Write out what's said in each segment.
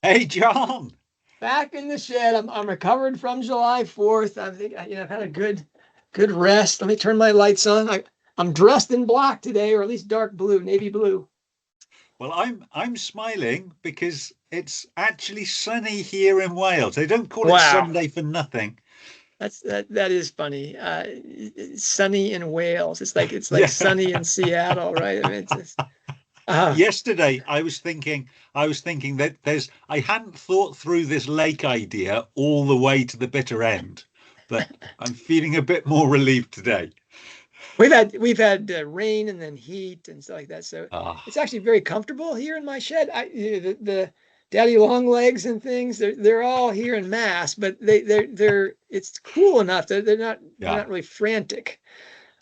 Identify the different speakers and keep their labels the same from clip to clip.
Speaker 1: Hey, John.
Speaker 2: Back in the shed. I'm recovered from July 4th. I think I've had a good rest. Let me turn my lights on. I'm dressed in black today, or at least dark blue, navy blue.
Speaker 1: Well, I'm smiling because it's actually sunny here in Wales. They don't call it
Speaker 2: Wow,
Speaker 1: Sunday for nothing.
Speaker 2: that is funny. Sunny in Wales. It's like
Speaker 1: Yeah.
Speaker 2: sunny in Seattle, right? I mean, it's just, uh,
Speaker 1: Yesterday, I was thinking that I hadn't thought through this lake idea all the way to the bitter end, but I'm feeling a bit more relieved today.
Speaker 2: we've had rain and then heat and stuff like that. So it's
Speaker 1: Ah,
Speaker 2: actually very comfortable here in my shed. The daddy long legs and things, they're all here in mass, but they're it's cool enough that they're
Speaker 1: yeah.
Speaker 2: not really frantic.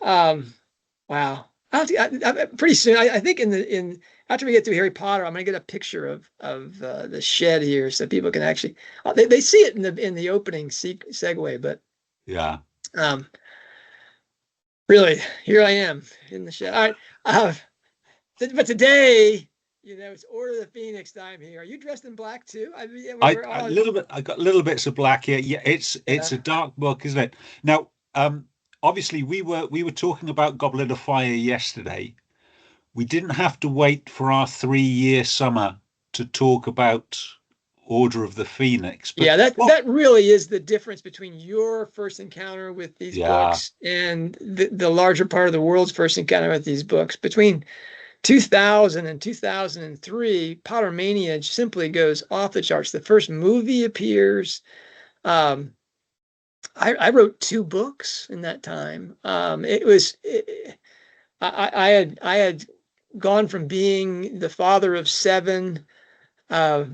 Speaker 2: Um, wow. Pretty soon. I think in after we get through Harry Potter, I'm gonna get a picture of the shed here so people can actually they see it in the opening segue, but
Speaker 1: Yeah.
Speaker 2: um, really, here I am in the shed. All right. Uh, but today, it's Order of the Phoenix time here. Are you dressed in black too? I mean, yeah, we're
Speaker 1: A
Speaker 2: all,
Speaker 1: little bit. I got little bits of black here. Yeah, it's
Speaker 2: yeah.
Speaker 1: a dark book, isn't it? Now, obviously we were talking about Goblet of Fire yesterday. We didn't have to wait for our 3-year summer to talk about Order of the Phoenix, but
Speaker 2: Yeah, that
Speaker 1: well,
Speaker 2: that really is the difference between your first encounter with these
Speaker 1: yeah,
Speaker 2: books and the larger part of the world's first encounter with these books. Between 2000 and 2003, Pottermania simply goes off the charts. The first movie appears. Um, I wrote two books in that time. I had gone from being the father of seven, uh,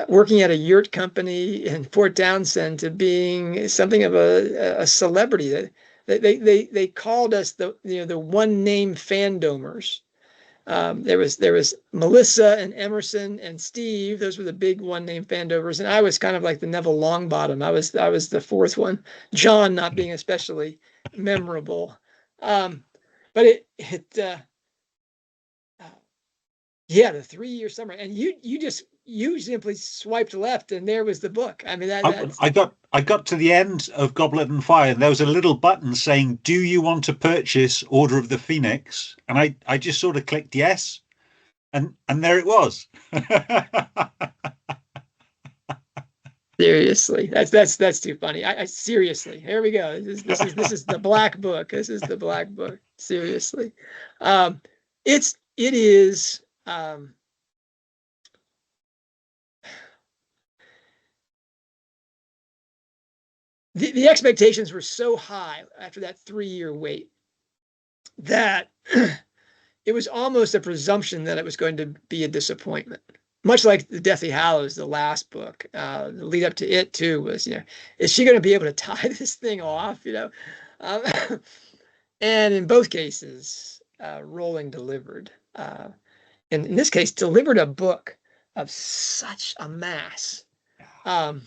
Speaker 2: working at a yurt company in Fort Townsend, to being something of a celebrity. They called us the one name fandomers. There was Melissa and Emerson and Steve. Those were the big one name fandomers, and I was kind of like the Neville Longbottom. I was the fourth one. John not being especially memorable, but uh, yeah, the 3 year summer, and you simply swiped left, and there was the book. I mean that's
Speaker 1: I got to the end of Goblet and Fire, and there was a little button saying, "Do you want to purchase Order of the Phoenix?" And I just sort of clicked yes, and there it was.
Speaker 2: seriously that's too funny. I seriously, here we go. This is the black book. This is the black book. Seriously, um, it is. The expectations were so high after that 3 year wait that it was almost a presumption that it was going to be a disappointment. Much like the Deathly Hallows, the last book, the lead up to it too was, is she going to be able to tie this thing off? Um, and in both cases, Rowling delivered. And in this case, delivered a book of such a mass, um,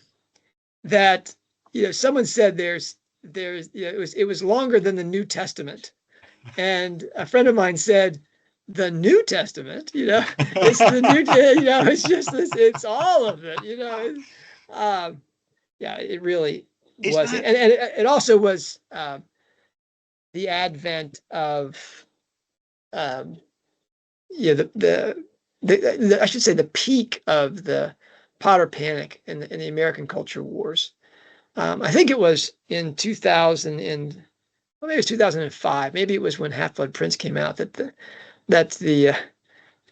Speaker 2: that someone said there's it was longer than the New Testament. And a friend of mine said, the New Testament, it's the new, it's just this, it's all of it. Um, yeah, it really
Speaker 1: Is
Speaker 2: was. And
Speaker 1: that
Speaker 2: it also was the advent of, um, the I should say the peak of the Potter panic in the American culture wars. I think it was in 2000 and well, maybe it was 2005. Maybe it was when Half Blood Prince came out that the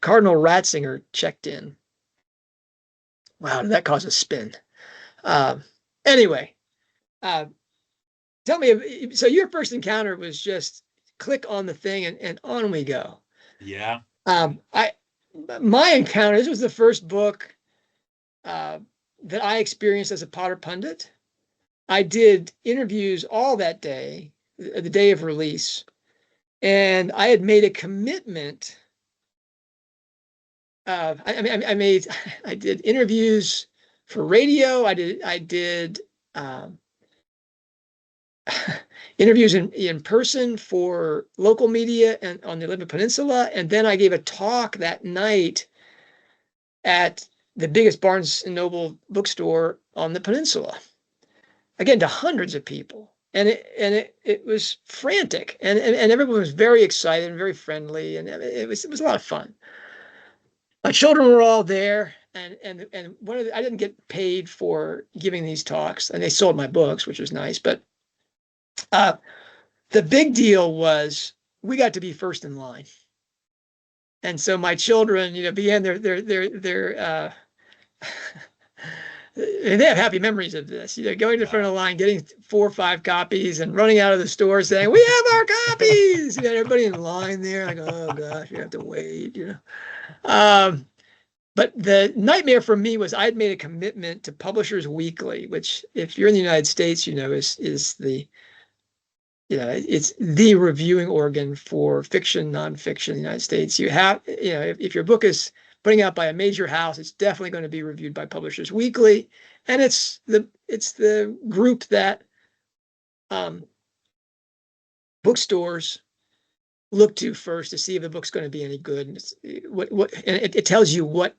Speaker 2: Cardinal Ratzinger checked in. Wow, did that cause a spin? Um, anyway, uh, tell me. So your first encounter was just click on the thing and on we go.
Speaker 1: yeah?
Speaker 2: I my encounter. This was the first book uh, that I experienced as a Potter pundit. I did interviews all that day, the day of release, and I had made a commitment. I did interviews for radio. I did um, interviews in person for local media and on the Olympic Peninsula, and then I gave a talk that night at the biggest Barnes and Noble bookstore on the peninsula, again, to hundreds of people. And it was frantic, and everyone was very excited and very friendly, and it was a lot of fun. My children were all there, and I didn't get paid for giving these talks, and they sold my books, which was nice. But the big deal was we got to be first in line, and so my children, began their and they have happy memories of this, going to the front of the line, getting 4 or 5 copies and running out of the store saying, "We have our copies." Everybody in line there, like, oh gosh, you have to wait, But the nightmare for me was I'd made a commitment to Publishers Weekly, which, if you're in the United States, is the, it's the reviewing organ for fiction, nonfiction in the United States. You have, if your book is putting out by a major house, it's definitely going to be reviewed by Publishers Weekly, and it's the group that bookstores look to first to see if the book's going to be any good. And it tells you what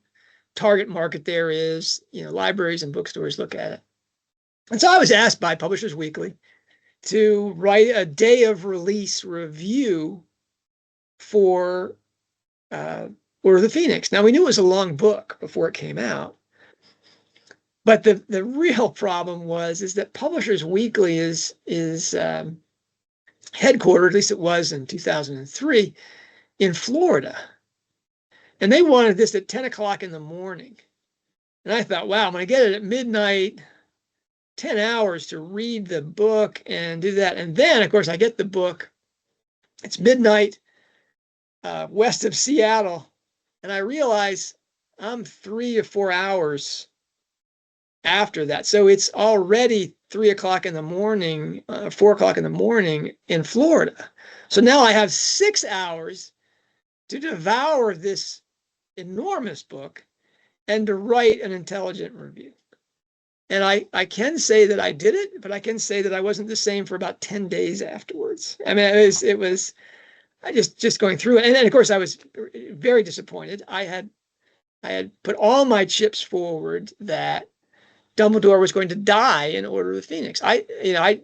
Speaker 2: target market there is. Libraries and bookstores look at it. And so I was asked by Publishers Weekly to write a day of release review for Order of the Phoenix. Now, we knew it was a long book before it came out, but the real problem is that Publishers Weekly is headquartered, at least it was in 2003, in Florida, and they wanted this at 10 o'clock in the morning. And I thought, wow, I'm going to get it at midnight, 10 hours to read the book and do that. And then, of course, I get the book. It's midnight west of Seattle. And I realize I'm 3 or 4 hours after that. So it's already 3 o'clock in the morning, 4 o'clock in the morning in Florida. So now I have 6 hours to devour this enormous book and to write an intelligent review. And I can say that I did it, but I can say that I wasn't the same for about 10 days afterwards. I mean, it was I just going through it. And then, of course, I was very disappointed. I had put all my chips forward that Dumbledore was going to die in Order of the Phoenix. I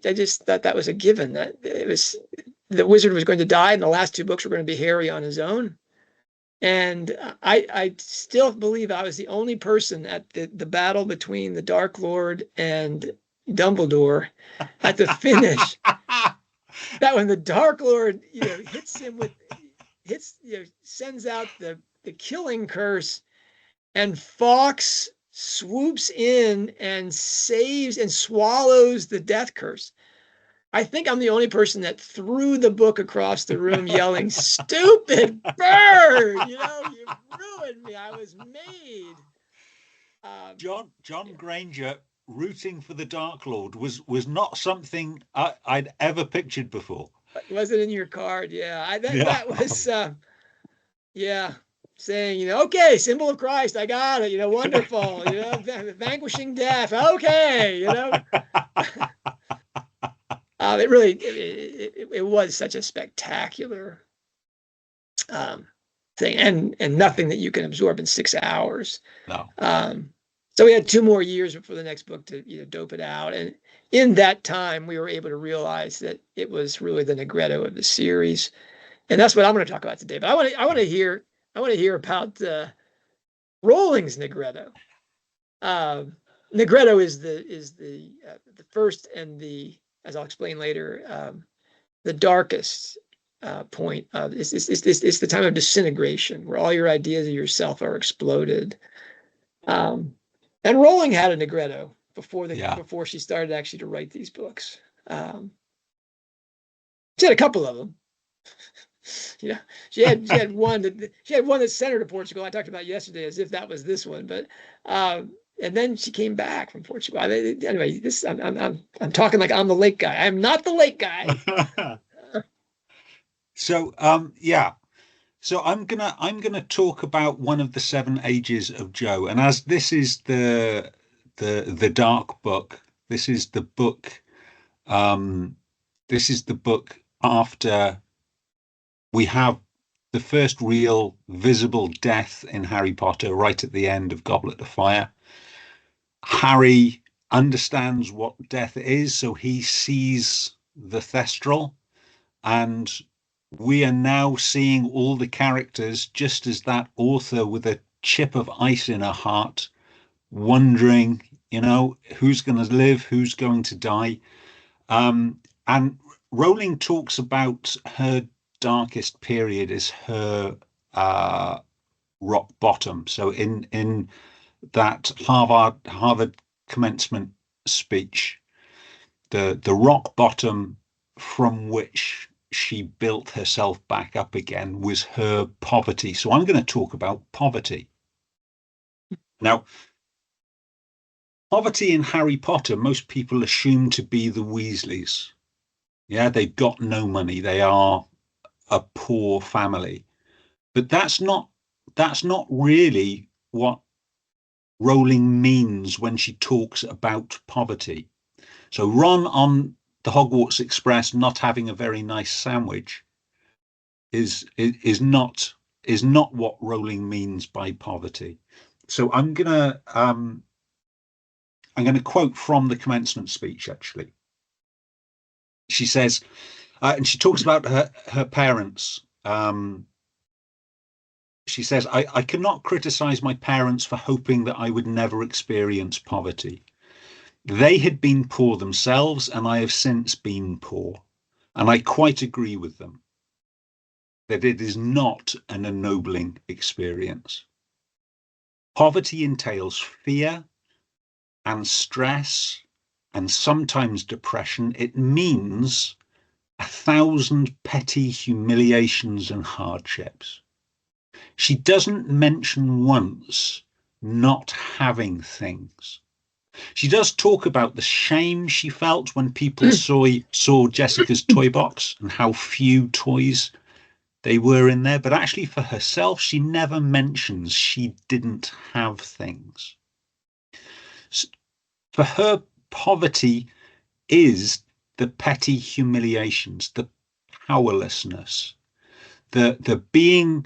Speaker 2: just thought that was a given, that the wizard was going to die, and the last 2 books were going to be Harry on his own. And I still believe I was the only person at the battle between the Dark Lord and Dumbledore at the finish. That when the Dark Lord, sends out the killing curse, and Fawkes swoops in and saves and swallows the death curse. I think I'm the only person that threw the book across the room yelling, "Stupid bird! You ruined me. I was made."
Speaker 1: John Granger rooting for the Dark Lord was not something I'd ever pictured before.
Speaker 2: Was it in your card? Yeah, that was saying, okay, symbol of Christ, I got it. Wonderful. Vanquishing death. Okay, It really it was such a spectacular thing, and nothing that you can absorb in 6 hours.
Speaker 1: No.
Speaker 2: So we had 2 more years before the next book to dope it out, and in that time we were able to realize that it was really the Negretto of the series, and that's what I'm going to talk about today. But I want to hear about Rowling's Negretto. Negretto is the first and the, as I'll explain later, the darkest point of it's the time of disintegration, where all your ideas of yourself are exploded. And Rowling had a Negretto before she started actually to write these books. She had a couple of them. She had one that sent her to Portugal. I talked about yesterday as if that was this one, but and then she came back from Portugal. Anyway, I'm talking like I'm the lake guy. I'm not the lake guy.
Speaker 1: So So I'm gonna talk about one of the 7 ages of Jo, and as this is the dark book, this is the book after we have the first real visible death in Harry Potter right at the end of Goblet of Fire. Harry understands what death is, so he sees the Thestral, and we are now seeing all the characters just as that author with a chip of ice in her heart, wondering, who's going to live, who's going to die. And Rowling talks about her darkest period as her rock bottom. So in that Harvard commencement speech, the rock bottom from which she built herself back up again was her poverty. So I'm going to talk about poverty. Now, poverty in Harry Potter, most people assume to be the Weasleys. Yeah, they've got no money. They are a poor family. But that's not really what Rowling means when she talks about poverty. So Ron on the Hogwarts Express not having a very nice sandwich is not what Rowling means by poverty. So I'm gonna quote from the commencement speech. Actually, she says, and she talks about her parents. She says, I cannot criticize my parents for hoping that I would never experience poverty. They had been poor themselves, and I have since been poor. And I quite agree with them that it is not an ennobling experience. Poverty entails fear and stress and sometimes depression. It means 1,000 petty humiliations and hardships. She doesn't mention once not having things. She does talk about the shame she felt when people saw Jessica's toy box and how few toys they were in there. But actually, for herself, she never mentions she didn't have things. For her, poverty is the petty humiliations, the powerlessness, the being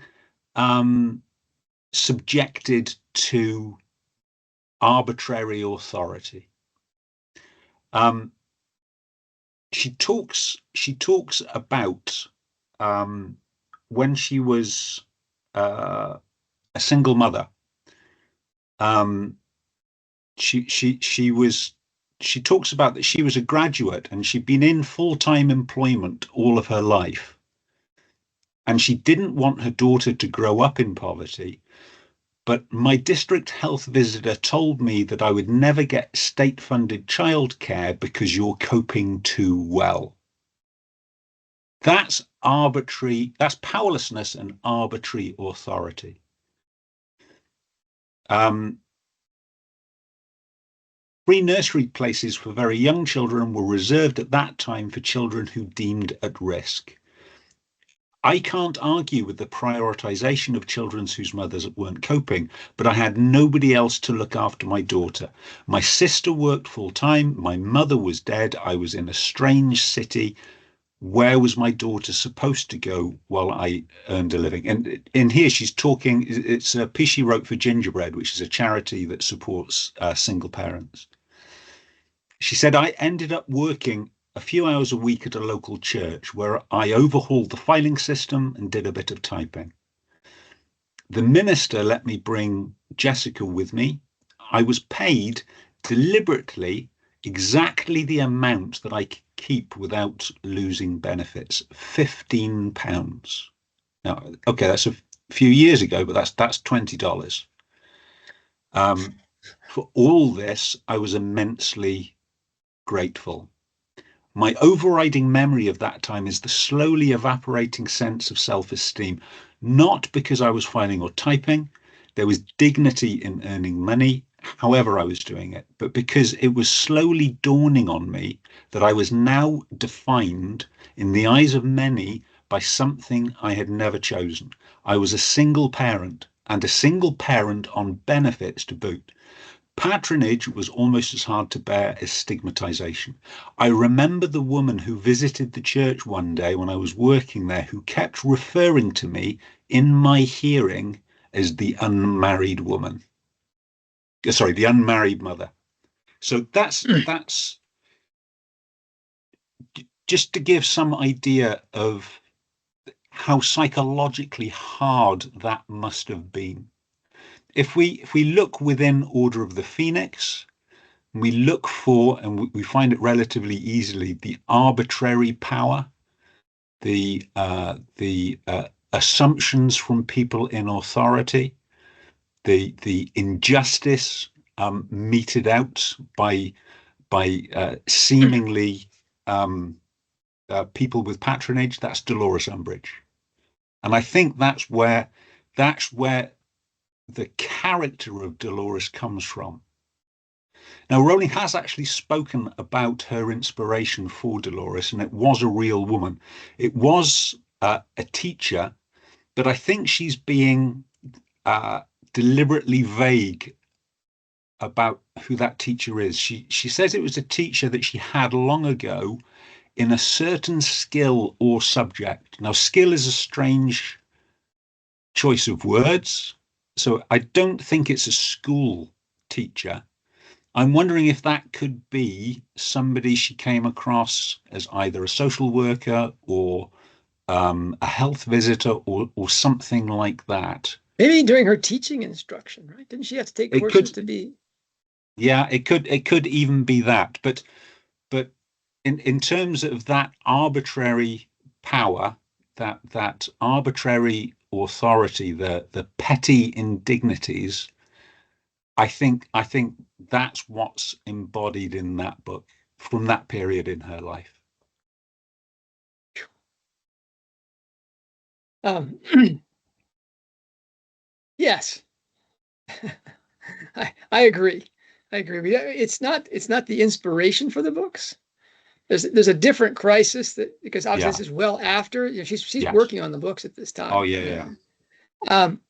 Speaker 1: subjected to arbitrary authority. She talks about when she was a single mother. She talks about that she was a graduate and she'd been in full-time employment all of her life, and she didn't want her daughter to grow up in poverty. But my district health visitor told me that I would never get state-funded childcare because you're coping too well. That's arbitrary, that's powerlessness and arbitrary authority. Free nursery places for very young children were reserved at that time for children who deemed at risk. I can't argue with the prioritization of children whose mothers weren't coping, but I had nobody else to look after my daughter. My sister worked full time. My mother was dead. I was in a strange city. Where was my daughter supposed to go while I earned a living? And in here, she's talking, it's a piece she wrote for Gingerbread, which is a charity that supports single parents. She said, I ended up working a few hours a week at a local church where I overhauled the filing system and did a bit of typing. The minister let me bring Jessica with me. I was paid deliberately exactly the amount that I could keep without losing benefits, £15. Now, okay, that's a few years ago, but that's $20. For all this, I was immensely grateful. My overriding memory of that time is the slowly evaporating sense of self-esteem, not because I was filing or typing. There was dignity in earning money, however I was doing it, but because it was slowly dawning on me that I was now defined in the eyes of many by something I had never chosen. I was a single parent, and a single parent on benefits to boot. Patronage was almost as hard to bear as stigmatization. I remember the woman who visited the church one day when I was working there who kept referring to me in my hearing as the unmarried woman. Sorry, the unmarried mother. So that's just to give some idea of how psychologically hard that must have been. If we look within Order of the Phoenix, we look for, and we find it relatively easily, the arbitrary power, the assumptions from people in authority, the injustice meted out by seemingly people with patronage. That's Dolores Umbridge, and I think that's where the character of Dolores comes from. Now, Rowling has actually spoken about her inspiration for Dolores, and it was a real woman. It was a teacher, but I think she's being uh, deliberately vague about who that teacher is. She says it was a teacher that she had long ago in a certain skill or subject. Now, skill is a strange choice of words, so I don't think it's a school teacher. I'm wondering if that could be somebody she came across as either a social worker or a health visitor or something like that.
Speaker 2: Maybe during her teaching instruction, right? Didn't she have to take
Speaker 1: It
Speaker 2: courses
Speaker 1: could,
Speaker 2: to be?
Speaker 1: yeah, it could even be that. But in terms of that arbitrary power, that arbitrary authority, the petty indignities, I think that's what's embodied in that book from that period in her life.
Speaker 2: Um, yes, I agree. I agree. It's not the inspiration for the books. There's a different crisis that, because obviously
Speaker 1: Yeah.
Speaker 2: this is well after, you know, she's
Speaker 1: Yes.
Speaker 2: working on the books at this
Speaker 1: Oh
Speaker 2: time.
Speaker 1: yeah,
Speaker 2: You
Speaker 1: yeah.
Speaker 2: know. Um,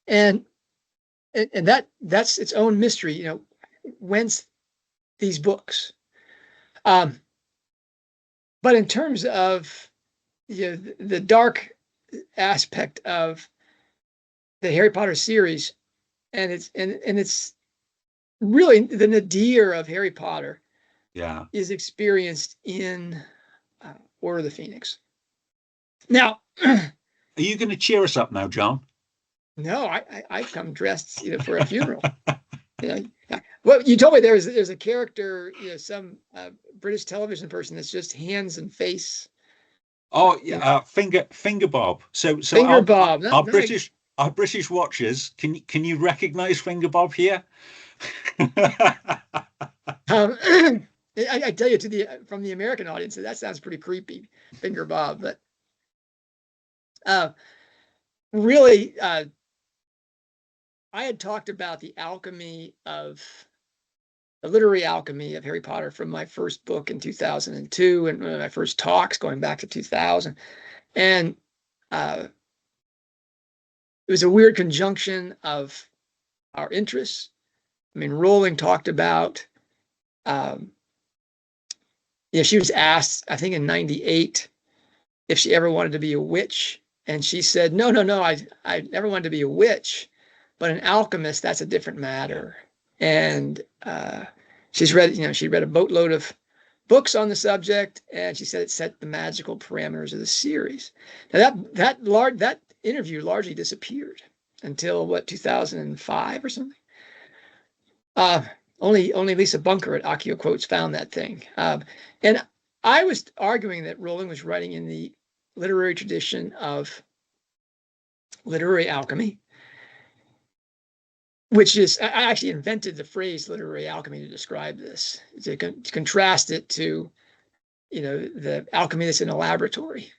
Speaker 2: and that's its own mystery. You know, whence these books. Um, but in terms of, you know, the dark aspect of the Harry Potter series, and it's really the nadir of Harry Potter
Speaker 1: Yeah.
Speaker 2: is experienced in Order of the Phoenix. Now,
Speaker 1: Are you going to cheer us up now, John?
Speaker 2: no, I've come dressed, you know, for a funeral. You know, well, you told me there's a character, you know, some British television person that's just hands and face,
Speaker 1: Oh
Speaker 2: you
Speaker 1: yeah,
Speaker 2: know,
Speaker 1: finger bob. So
Speaker 2: finger
Speaker 1: our
Speaker 2: bob.
Speaker 1: our
Speaker 2: Not
Speaker 1: British our British watchers, can you recognise finger bob here?
Speaker 2: um, I tell you, from the American audience, that sounds pretty creepy, finger bob. But uh, really, I had talked about the literary alchemy of Harry Potter from my first book in 2002, and one of my first talks going back to 2000. And it was a weird conjunction of our interests. I mean, Rowling talked about, um, you know, she was asked, I think in 98, if she ever wanted to be a witch. And she said, no, no, no, I never wanted to be a witch, but an alchemist, that's a different matter. And she's read, you know, she read a boatload of books on the subject, and she said it set the magical parameters of the series. Now that interview largely disappeared until what, 2005 or something. Uh, only Lisa Bunker at Accio Quotes found that thing. And I was arguing that Rowling was writing in the literary tradition of literary alchemy, which is, I actually invented the phrase literary alchemy to describe this, to contrast it to, you know, the alchemy that's in a laboratory.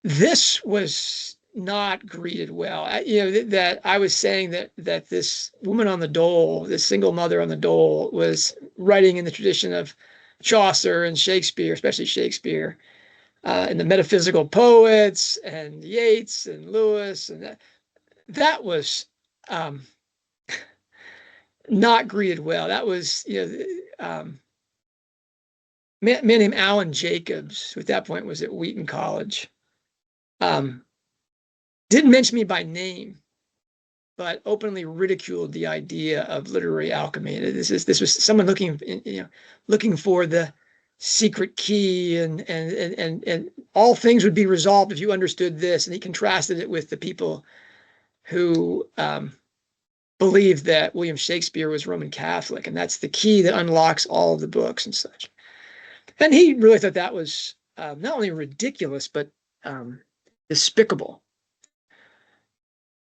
Speaker 2: This was not greeted well. You know, that I was saying that this woman on the dole, this single mother on the dole, was writing in the tradition of Chaucer and Shakespeare, especially Shakespeare, and the metaphysical poets and Yeats and Lewis, and that was, um, not greeted well. That was, man named Alan Jacobs, who at that point was at Wheaton College, didn't mention me by name, but openly ridiculed the idea of literary alchemy. This was someone looking for the secret key, and all things would be resolved if you understood this. And he contrasted it with the people who believed that William Shakespeare was Roman Catholic, and that's the key that unlocks all of the books and such. And he really thought that was not only ridiculous, but despicable.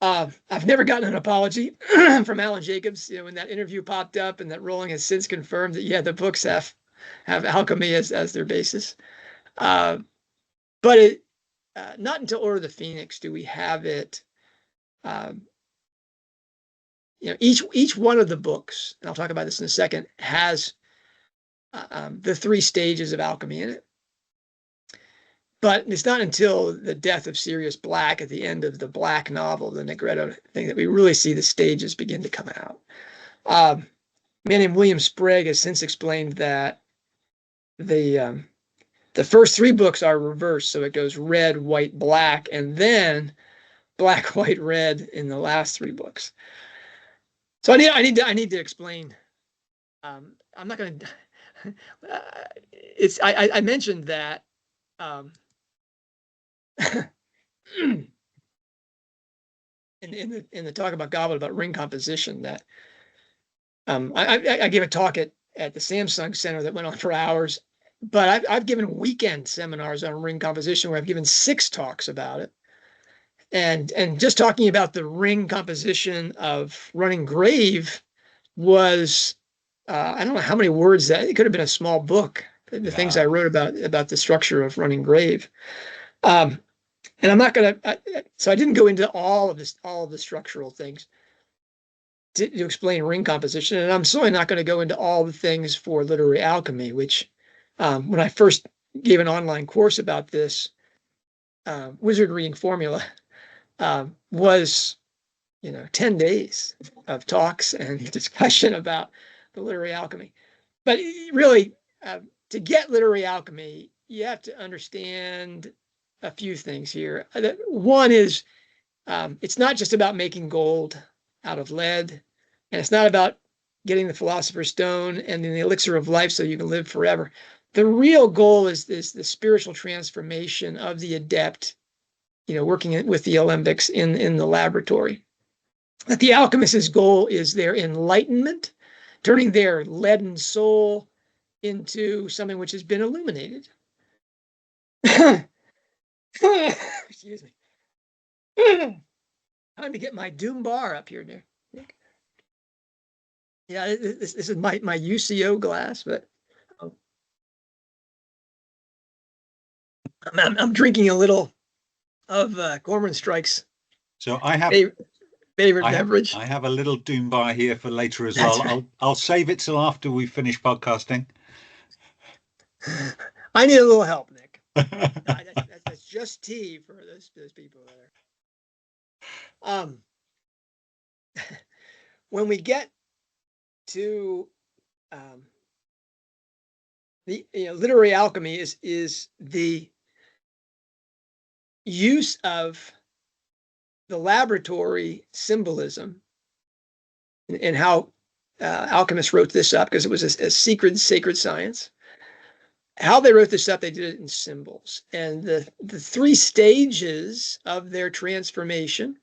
Speaker 2: I've never gotten an apology from Alan Jacobs. When that interview popped up, and that Rowling has since confirmed that, yeah, the books have alchemy as their basis. But it not until Order of the Phoenix do we have it. Each one of the books, and I'll talk about this in a second, has the 3 stages of alchemy in it. But it's not until the death of Sirius Black at the end of the Black novel, the Negretto thing, that we really see the stages begin to come out. A man named William Sprague has since explained that the first 3 books are reversed, so it goes red, white, black, and then black, white, red in the last 3 books. So I need to explain. I'm not going to. I mentioned that. In the talk about Goblet, about ring composition, that I gave a talk at the Samsung Center that went on for hours, but I've given weekend seminars on ring composition where I've given 6 talks about it, and just talking about the ring composition of Running Grave was I don't know how many words that it could have been a small book. The things I wrote about the structure of Running Grave. And I'm not going to, so I didn't go into all of the structural things to explain ring composition. And I'm certainly not going to go into all the things for literary alchemy, which when I first gave an online course about this, wizard reading formula was, 10 days of talks and discussion about the literary alchemy. But really, to get literary alchemy, you have to understand a few things here. One is it's not just about making gold out of lead, and it's not about getting the Philosopher's Stone and then the elixir of life so you can live forever. The real goal is the spiritual transformation of the adept, working with the alembics in the laboratory. That the alchemist's goal is their enlightenment, turning their leaden soul into something which has been illuminated. Excuse me. Time to get my Doom bar up here, Nick. Yeah, this is my UCO glass, but I'm drinking a little of Cormoran Strike's.
Speaker 1: So I have
Speaker 2: favorite beverage.
Speaker 1: I have a little Doom bar here for later as well. Right. I'll save it till after we finish podcasting.
Speaker 2: I need a little help, Nick. That's just tea for those people there. When we get to the literary alchemy is the use of the laboratory symbolism, and how alchemists wrote this up, because it was a secret, sacred science. How they wrote this up, they did it in symbols. And the 3 stages of their transformation,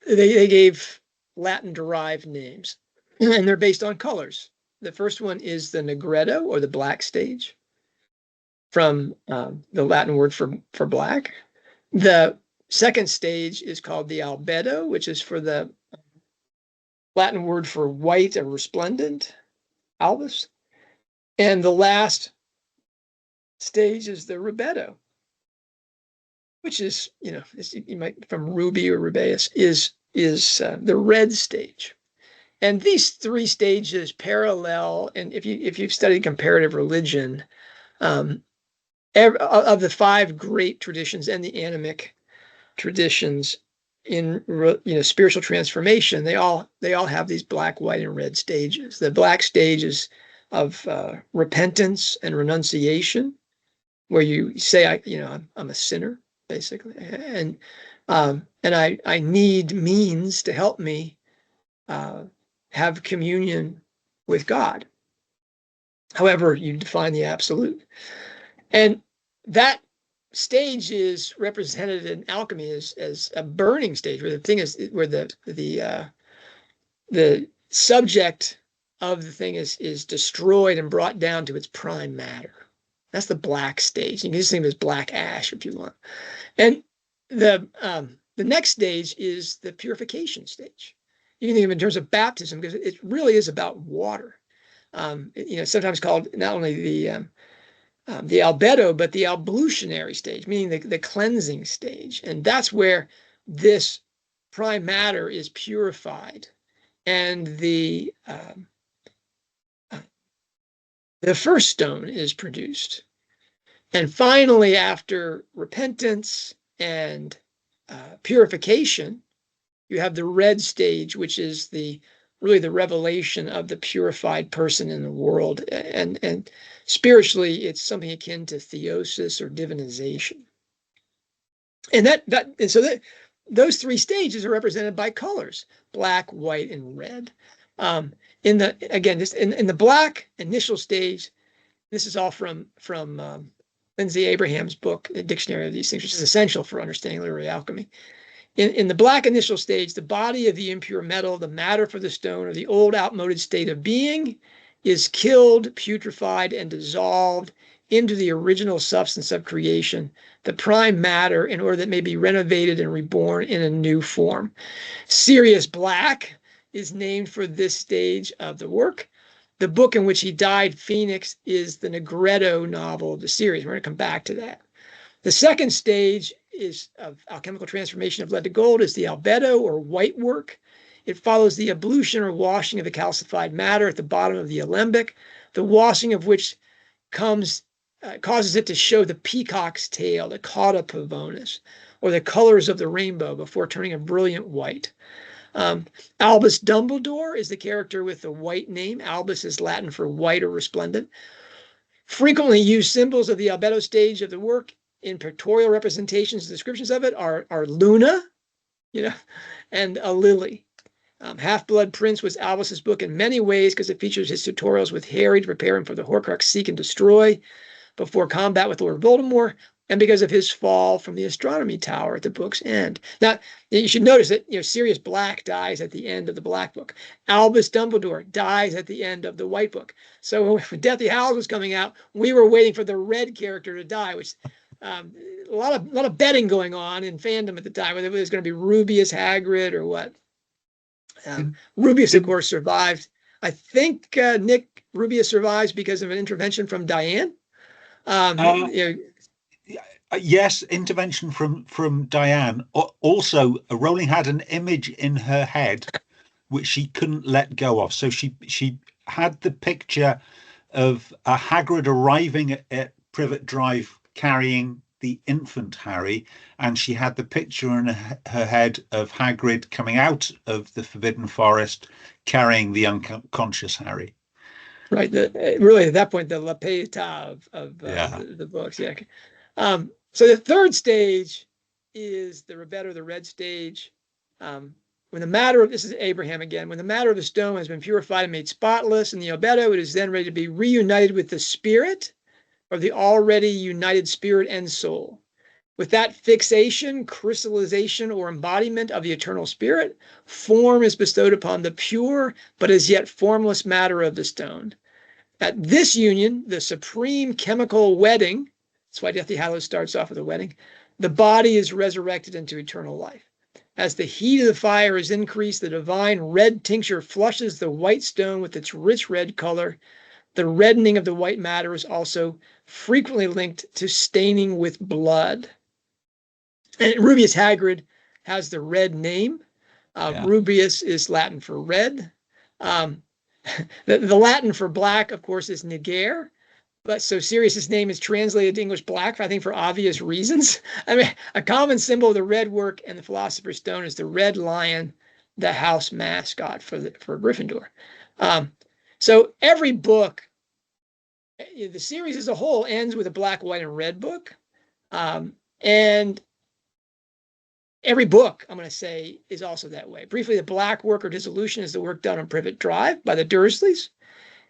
Speaker 2: they gave Latin-derived names, and they're based on colors. The first one is the Negretto, or the black stage, from the Latin word for black. The second stage is called the Albedo, which is for the Latin word for white or resplendent, albus. And the last stage is the Rubetto, which is, you might from ruby or rubeus, is the red stage. And these 3 stages parallel, and if you've studied comparative religion, of the 5 great traditions and the animic traditions, in spiritual transformation, they all have these black, white, and red stages. The black stage is of repentance and renunciation, where you say, I'm a sinner, basically, and I need means to help me have communion with God, however you define the absolute. And that stage is represented in alchemy as a burning stage, where the thing is, where the subject of the thing is destroyed and brought down to its prime matter. That's the black stage. You can just think of it as black ash if you want. And the next stage is the purification stage. You can think of it in terms of baptism, because it really is about water. Sometimes called not only the albedo, but the ablutionary stage, meaning the cleansing stage. And that's where this prime matter is purified, and the first stone is produced. And finally, after repentance and purification, you have the red stage, which is really the revelation of the purified person in the world. And spiritually, it's something akin to theosis or divinization. And those three stages are represented by colors: black, white, and red. In the black initial stage, this is all from Lindsay Abraham's book, A Dictionary of These Things, which is essential for understanding literary alchemy. In the black initial stage, the body of the impure metal, the matter for the stone, or the old outmoded state of being, is killed, putrefied, and dissolved into the original substance of creation, the prime matter, in order that it may be renovated and reborn in a new form. Sirius Black is named for this stage of the work. The book in which he died, Phoenix, is the Negretto novel of the series. We're going to come back to that. The second stage is of alchemical transformation of lead to gold, is the albedo, or white work. It follows the ablution or washing of the calcified matter at the bottom of the alembic, the washing of which causes it to show the peacock's tail, the cauda pavonis, or the colors of the rainbow before turning a brilliant white. Albus Dumbledore is the character with the white name. Albus is Latin for white or resplendent. Frequently used symbols of the albedo stage of the work in pictorial representations and descriptions of it are Luna, and a lily. Half-Blood Prince was Albus's book in many ways, because it features his tutorials with Harry to prepare him for the Horcrux Seek and Destroy before combat with Lord Voldemort, and because of his fall from the astronomy tower at the book's end. Now, you should notice that Sirius Black dies at the end of the Black Book. Albus Dumbledore dies at the end of the White Book. So when Deathly Hallows was coming out, we were waiting for the red character to die, which a lot of betting going on in fandom at the time, whether it was going to be Rubius, Hagrid, or what. Rubius, of course, survived. I think Nick Rubius survives because of an intervention from Diane.
Speaker 1: Yes, intervention from Diane. Also, Rowling had an image in her head which she couldn't let go of. So she had the picture of Hagrid arriving at Privet Drive carrying the infant Harry, and she had the picture in her head of Hagrid coming out of the Forbidden Forest carrying the unconscious Harry.
Speaker 2: Right. Really, at that point, the La Pietà of the books. Yeah. So the third stage is the Rebetto, the red stage. When the matter of, this is Abraham again, when the matter of the stone has been purified and made spotless in the albedo, it is then ready to be reunited with the spirit, or the already united spirit and soul. With that fixation, crystallization, or embodiment of the eternal spirit, form is bestowed upon the pure but as yet formless matter of the stone. At this union, the supreme chemical wedding, that's why Deathly Hallows starts off with a wedding, the body is resurrected into eternal life. As the heat of the fire is increased, the divine red tincture flushes the white stone with its rich red color. The reddening of the white matter is also frequently linked to staining with blood. And Rubius Hagrid has the red name. Rubius is Latin for red. The Latin for black, of course, is niger, But so Sirius's name is translated to English black, I think, for obvious reasons. I mean, a common symbol of the red work and the Philosopher's Stone is the red lion, the house mascot for Gryffindor. So every book, the series as a whole, ends with a black, white, and red book. And every book, I'm going to say, is also that way. Briefly, the black work or dissolution is the work done on Privet Drive by the Dursleys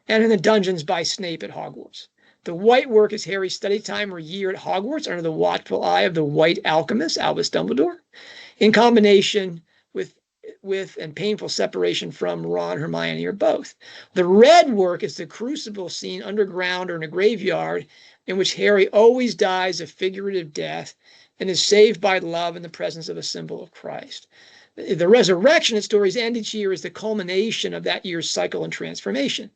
Speaker 2: and in the dungeons by Snape at Hogwarts. The white work is Harry's study time or year at Hogwarts under the watchful eye of the white alchemist, Albus Dumbledore, in combination with and painful separation from Ron, Hermione, or both. The red work is the crucible scene underground or in a graveyard in which Harry always dies a figurative death and is saved by love in the presence of a symbol of Christ. The resurrection at story's end each year is the culmination of that year's cycle and transformation.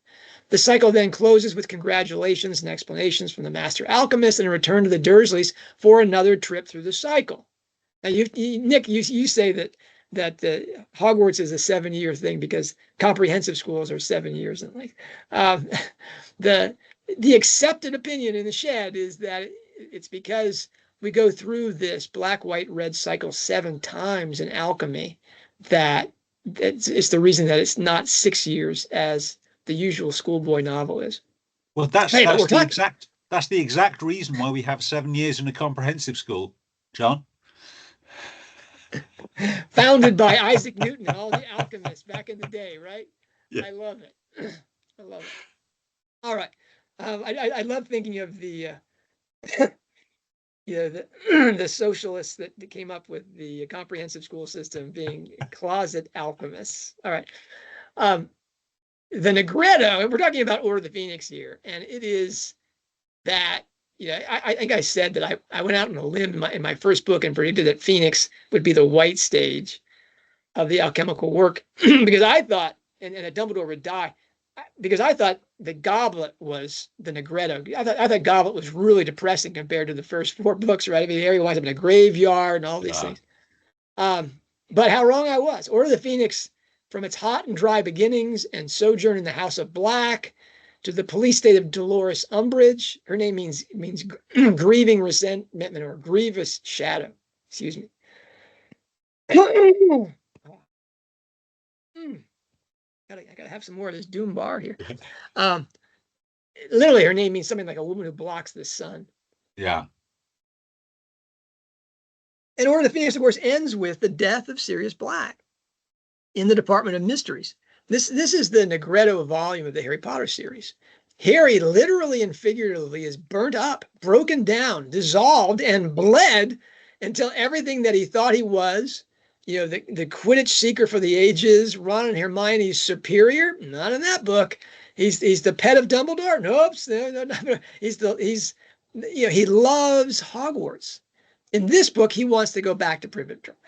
Speaker 2: The cycle then closes with congratulations and explanations from the master alchemist and a return to the Dursleys for another trip through the cycle. Now, Nick, you say that the Hogwarts is a 7-year thing because comprehensive schools are 7 years in length. The accepted opinion in the shed is that it's because we go through this black, white, red cycle 7 times in alchemy that it's the reason that it's not 6 years as the usual schoolboy novel is.
Speaker 1: Well, that's the exact reason why we have 7 years in a comprehensive school, John.
Speaker 2: Founded by Isaac Newton and all the alchemists back in the day, right? Yeah. I love it. I love it. All right. I love thinking of the the socialists that came up with the comprehensive school system being closet alchemists. All right. The Negretto, and we're talking about Order of the Phoenix here, and it is that, I think I said that I went out on a limb in my first book and predicted that Phoenix would be the white stage of the alchemical work because I thought, and that Dumbledore would die, because I thought the Goblet was the Negretto. I thought Goblet was really depressing compared to the first 4 books, right? I mean, Harry winds up in a graveyard and all these things. But how wrong I was. Order of the Phoenix, from its hot and dry beginnings and sojourn in the House of Black to the police state of Dolores Umbridge. Her name means grieving resentment or grievous shadow. Excuse me. I gotta have some more of this Doom bar here. Literally, her name means something like a woman who blocks the sun.
Speaker 1: Yeah.
Speaker 2: And Order of the Phoenix, of course, ends with the death of Sirius Black in the Department of Mysteries. This is the Negretto volume of the Harry Potter series. Harry literally and figuratively is burnt up, broken down, dissolved, and bled until everything that he thought he was, the Quidditch seeker for the ages, Ron and Hermione's superior, not in that book. He's the pet of Dumbledore. Nope. No. He loves Hogwarts. In this book, he wants to go back to Privet Drive.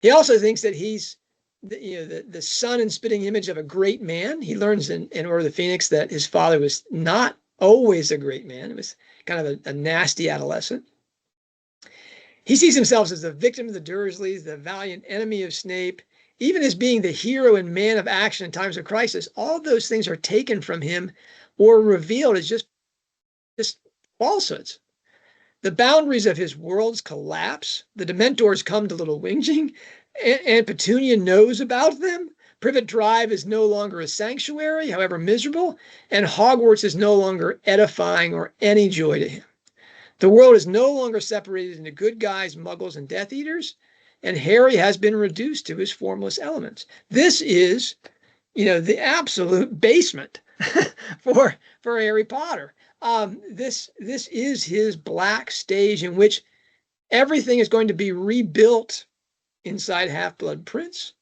Speaker 2: He also thinks that he's the son and spitting image of a great man. He learns in Order of the Phoenix that his father was not always a great man. It was kind of a nasty adolescent. He sees himself as the victim of the Dursleys, the valiant enemy of Snape, even as being the hero and man of action in times of crisis. All of those things are taken from him or revealed as just falsehoods. The boundaries of his worlds collapse. The Dementors come to Little Whinging, and Petunia knows about them. Privet Drive is no longer a sanctuary, however miserable, and Hogwarts is no longer edifying or any joy to him. The world is no longer separated into good guys, muggles, and Death Eaters, and Harry has been reduced to his formless elements. This is, the absolute basement for Harry Potter. This is his black stage in which everything is going to be rebuilt inside Half-Blood Prince,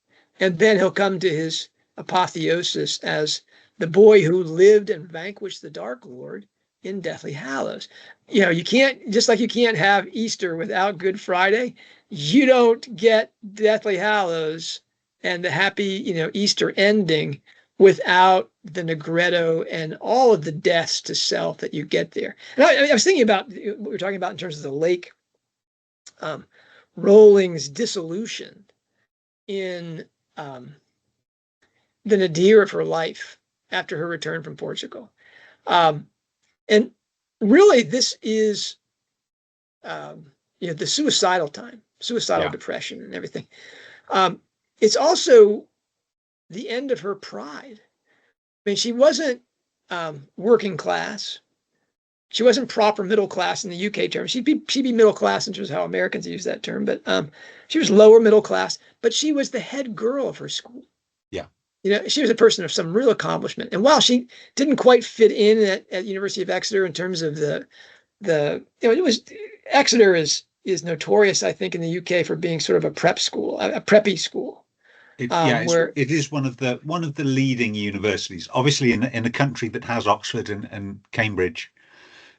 Speaker 2: and then he'll come to his apotheosis as the boy who lived and vanquished the Dark Lord in Deathly Hallows. You can't, just like you can't have Easter without Good Friday, you don't get Deathly Hallows and the happy, Easter ending without the Negretto and all of the deaths to self that you get there. And I was thinking about what we were talking about in terms of the lake, Rowling's dissolution in the nadir of her life after her return from Portugal. And really, this is the suicidal time, suicidal
Speaker 1: Yeah.
Speaker 2: depression, and everything. It's also the end of her pride. I mean, she wasn't working class. She wasn't proper middle class in the UK term. She'd be middle class in terms of how Americans use that term, but she was lower middle class. But she was the head girl of her school.
Speaker 1: Yeah.
Speaker 2: She was a person of some real accomplishment. And while she didn't quite fit in at University of Exeter in terms of it was Exeter is notorious, I think, in the UK for being sort of a prep school, a preppy school. Where
Speaker 1: It is one of the leading universities. Obviously, in a country that has Oxford and Cambridge,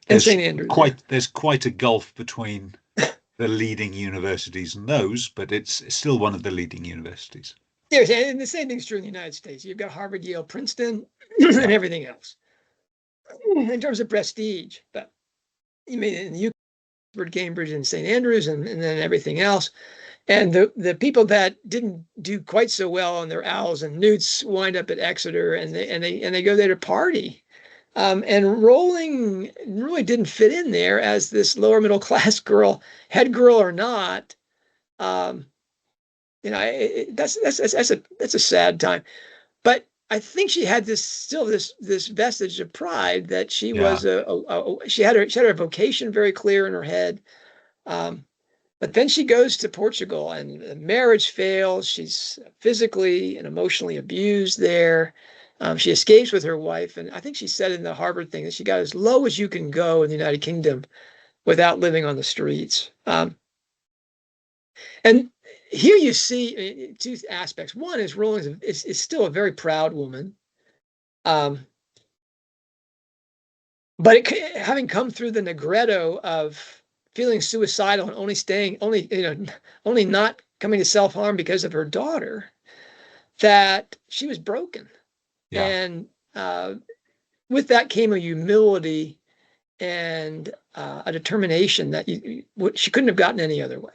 Speaker 2: and St. Andrews,
Speaker 1: there's quite a gulf between the leading universities and those, but it's still one of the leading universities.
Speaker 2: Yeah, and the same thing's true in the United States. You've got Harvard, Yale, Princeton, and everything else in terms of prestige. But you mean in the UK, Cambridge, and St. Andrews, and then everything else. And the people that didn't do quite so well on their owls and newts wind up at Exeter, and they go there to party. And Rowling really didn't fit in there as this lower middle class girl, head girl or not. That's a sad time. But I think she had this vestige of pride that she was she had her vocation very clear in her head. But then she goes to Portugal and the marriage fails. She's physically and emotionally abused there. She escapes with her wife. And I think she said in the Harvard thing that she got as low as you can go in the United Kingdom without living on the streets. And here you see two aspects. One is Rowling is still a very proud woman. But having come through the negretto of feeling suicidal and only not coming to self-harm because of her daughter, that she was broken.
Speaker 1: Yeah.
Speaker 2: And with that came a humility and a determination that she couldn't have gotten any other way.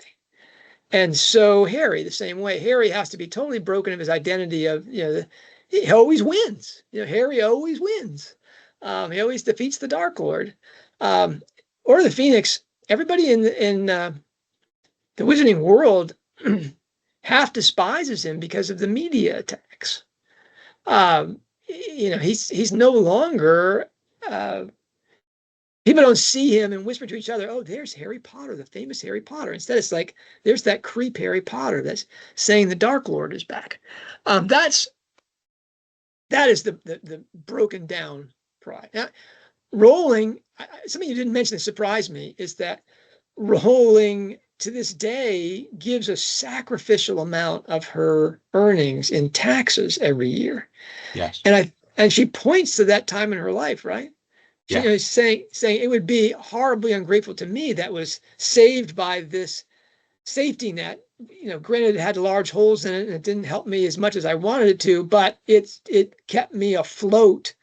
Speaker 2: And so Harry, the same way. Harry has to be totally broken of his identity of, he always wins. Harry always wins. He always defeats the Dark Lord. Or the Phoenix. Everybody in the Wizarding world half despises him because of the media attacks. He's no longer. People don't see him and whisper to each other, "Oh, there's Harry Potter, the famous Harry Potter." Instead, it's like there's that creep Harry Potter that's saying the Dark Lord is back. That is the broken down pride. Now, Rowling, something you didn't mention that surprised me is that Rowling to this day gives a sacrificial amount of her earnings in taxes every year.
Speaker 1: Yes.
Speaker 2: And she points to that time in her life, right? She is saying it would be horribly ungrateful to me that was saved by this safety net. Granted, it had large holes in it and it didn't help me as much as I wanted it to, but it kept me afloat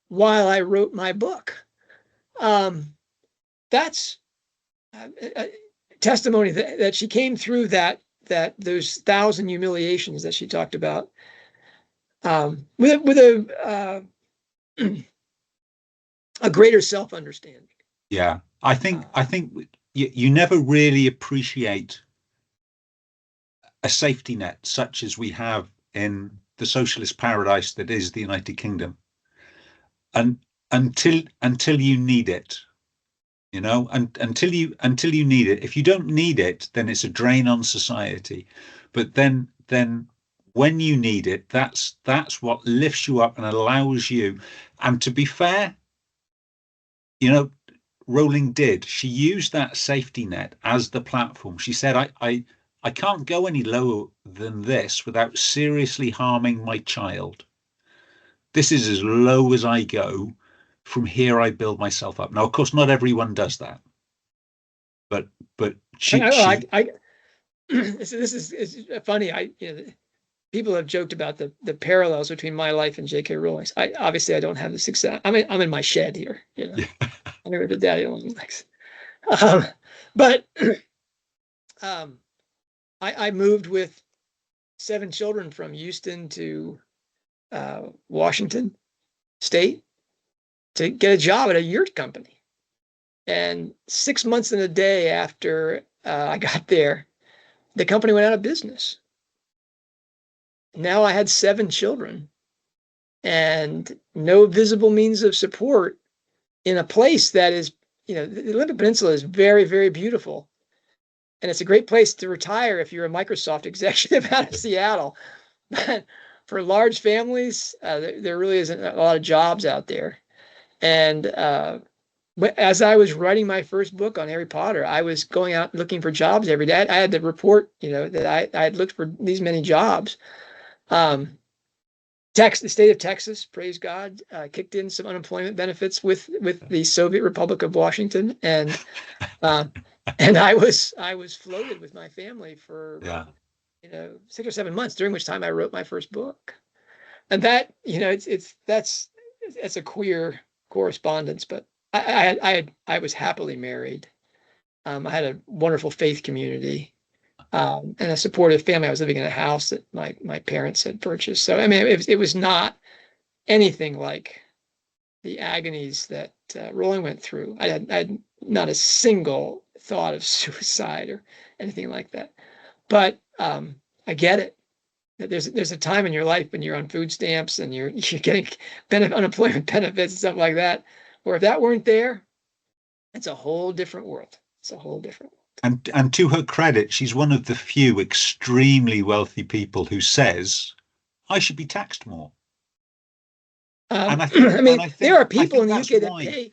Speaker 2: while I wrote my book. That's a testimony that she came through that those 1,000 humiliations that she talked about with a greater self-understanding.
Speaker 1: Yeah, I think you never really appreciate a safety net such as we have in the socialist paradise that is the United Kingdom, and until you need it. And until you need it. If you don't need it, then it's a drain on society. But then when you need it, that's what lifts you up and allows you. And to be fair, Rowling did. She used that safety net as the platform. She said, I can't go any lower than this without seriously harming my child. This is as low as I go. From here, I build myself up. Now, of course, not everyone does that. But
Speaker 2: this is funny. People have joked about the parallels between my life and J.K. Rowling's. I don't have the success. I'm in my shed here. I'm with the daddy long legs. But I moved with 7 children from Houston to Washington State to get a job at a yurt company. And 6 months and a day after I got there, the company went out of business. Now I had 7 children and no visible means of support in a place that is, the Olympic Peninsula is very, very beautiful. And it's a great place to retire if you're a Microsoft executive out of Seattle. But for large families, there really isn't a lot of jobs out there. And as I was writing my first book on Harry Potter, I was going out looking for jobs every day. I had to report, that I had looked for these many jobs. The state of Texas, praise God, kicked in some unemployment benefits with the Soviet Republic of Washington, and I was floated with my family for 6 or 7 months, during which time I wrote my first book. And that, that's a queer correspondence, but I was happily married. I had a wonderful faith community, and a supportive family. I was living in a house that my parents had purchased. So, I mean, it was not anything like the agonies that Rowling went through. I had not a single thought of suicide or anything like that. But I get it. There's a time in your life when you're on food stamps and you're getting unemployment benefits and stuff like that, where if that weren't there, it's a whole different world. It's a whole different world.
Speaker 1: And to her credit, she's one of the few extremely wealthy people who says, I should be taxed more. And I think,
Speaker 2: there are people in the UK that pay.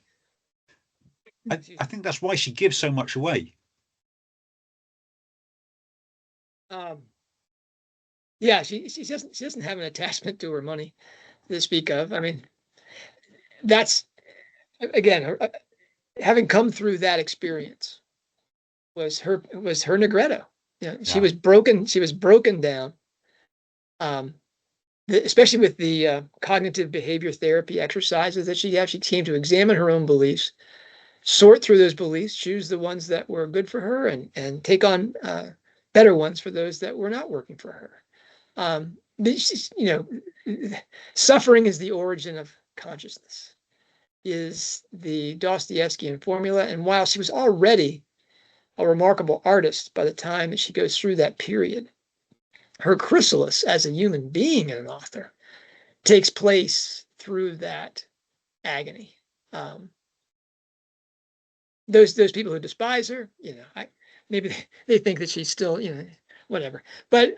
Speaker 1: I think that's why she gives so much away.
Speaker 2: Yeah, she doesn't have an attachment to her money to speak of. I mean, that's, again, having come through that experience was her Negretto. She was broken down. Especially with the cognitive behavior therapy exercises that she had. She came to examine her own beliefs, sort through those beliefs, choose the ones that were good for her, and take on better ones for those that were not working for her. Suffering is the origin of consciousness, is the Dostoevskian formula. And while she was already a remarkable artist by the time that she goes through that period, her chrysalis as a human being and an author takes place through that agony. Those people who despise her, maybe they think that she's still, whatever. But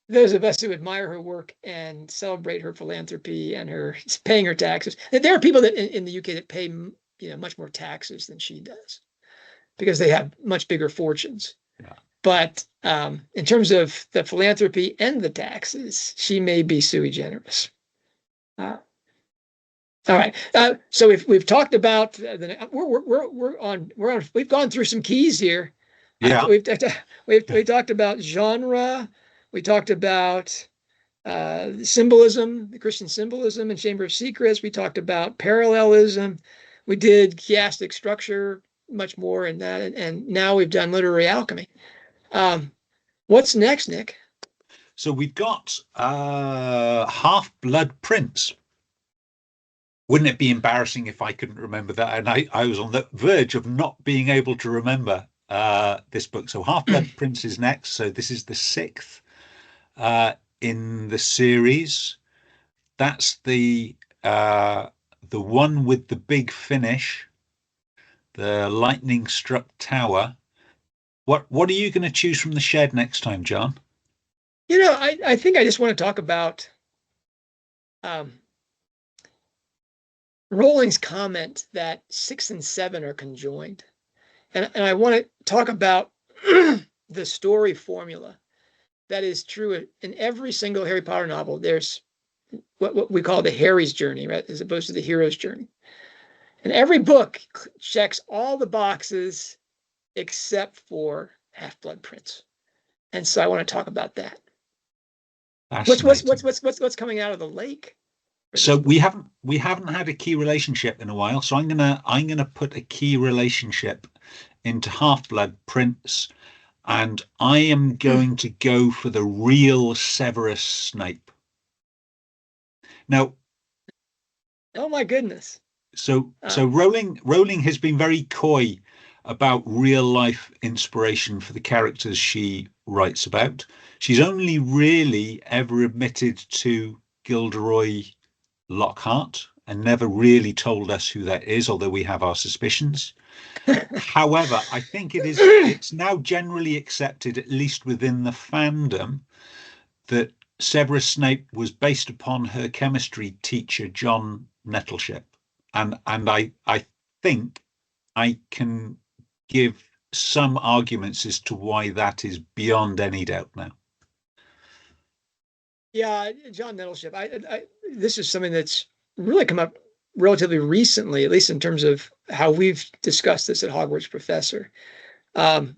Speaker 2: those of us who admire her work and celebrate her philanthropy and her paying her taxes, there are people that in the UK that pay, much more taxes than she does because they have much bigger fortunes.
Speaker 1: Yeah.
Speaker 2: But in terms of the philanthropy and the taxes, she may be sui generis. All right. So we've talked about we've gone through some keys here.
Speaker 1: Yeah.
Speaker 2: We've talked about genre. We talked about symbolism, the Christian symbolism in Chamber of Secrets. We talked about parallelism. We did chiastic structure much more in that, and now we've done literary alchemy. What's next, Nick?
Speaker 1: So we've got Half-Blood Prince. Wouldn't it be embarrassing if I couldn't remember that? And I was on the verge of not being able to remember this book. So Half-Blood Prince is next. So this is the 6th in the series. That's the one with the big finish, the lightning struck tower. What are you going to choose from the shed next time, John?
Speaker 2: I think I just want to talk about Rowling's comment that 6 and 7 are conjoined. And I want to talk about the story formula that is true in every single Harry Potter novel. There's what we call the Harry's journey, right, as opposed to the hero's journey. And every book checks all the boxes except for Half-Blood Prince. And so I want to talk about that. What's coming out of the lake?
Speaker 1: So we haven't had a key relationship in a while. So I'm gonna put a key relationship into Half-Blood Prince, and I am going to go for the real Severus Snape. Now,
Speaker 2: oh my goodness.
Speaker 1: So Rowling has been very coy about real life inspiration for the characters she writes about. She's only really ever admitted to Gilderoy Lockhart and never really told us who that is, although we have our suspicions. However, I think it's now generally accepted, at least within the fandom, that Severus Snape was based upon her chemistry teacher, John Nettleship. And I think I can give some arguments as to why that is beyond any doubt now.
Speaker 2: Yeah, John Nettleship. This is something that's really come up relatively recently, at least in terms of how we've discussed this at Hogwarts Professor. And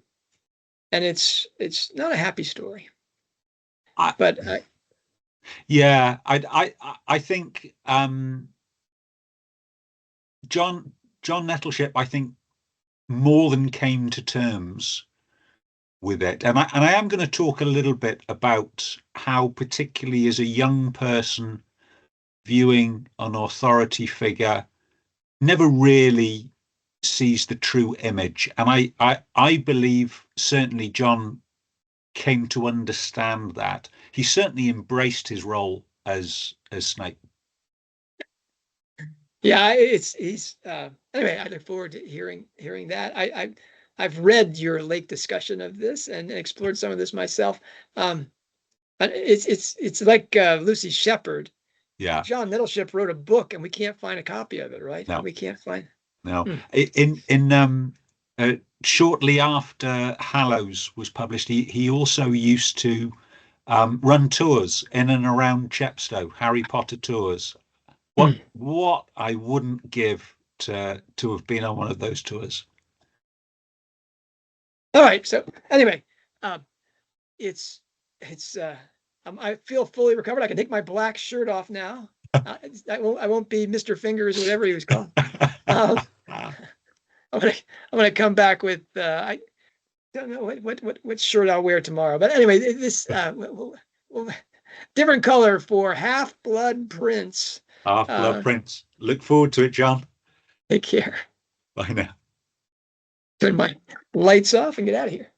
Speaker 2: it's not a happy story. But
Speaker 1: yeah, I think John Nettleship, I think, more than came to terms with it, and I am going to talk a little bit about how, particularly as a young person viewing an authority figure, never really sees the true image. And I believe certainly John came to understand that. He certainly embraced his role as Snape.
Speaker 2: Yeah, he's anyway, I look forward to hearing that. I've read your late discussion of this and explored some of this myself. It's like Lucy Shepherd.
Speaker 1: Yeah.
Speaker 2: John Nettleship wrote a book and we can't find a copy of it, right?
Speaker 1: No.
Speaker 2: We can't find.
Speaker 1: No. In shortly after Hallows was published, he also used to run tours in and around Chepstow, Harry Potter tours. What I wouldn't give to have been on one of those tours.
Speaker 2: All right. So anyway, it's I feel fully recovered. I can take my black shirt off now. I won't be Mr. Fingers, whatever he was called. I'm gonna come back with I don't know what shirt I'll wear tomorrow. But anyway, this different color for Half-Blood Prince.
Speaker 1: Half-Blood Prince. Look forward to it, John.
Speaker 2: Take care.
Speaker 1: Bye now.
Speaker 2: Turn my lights off and get out of here.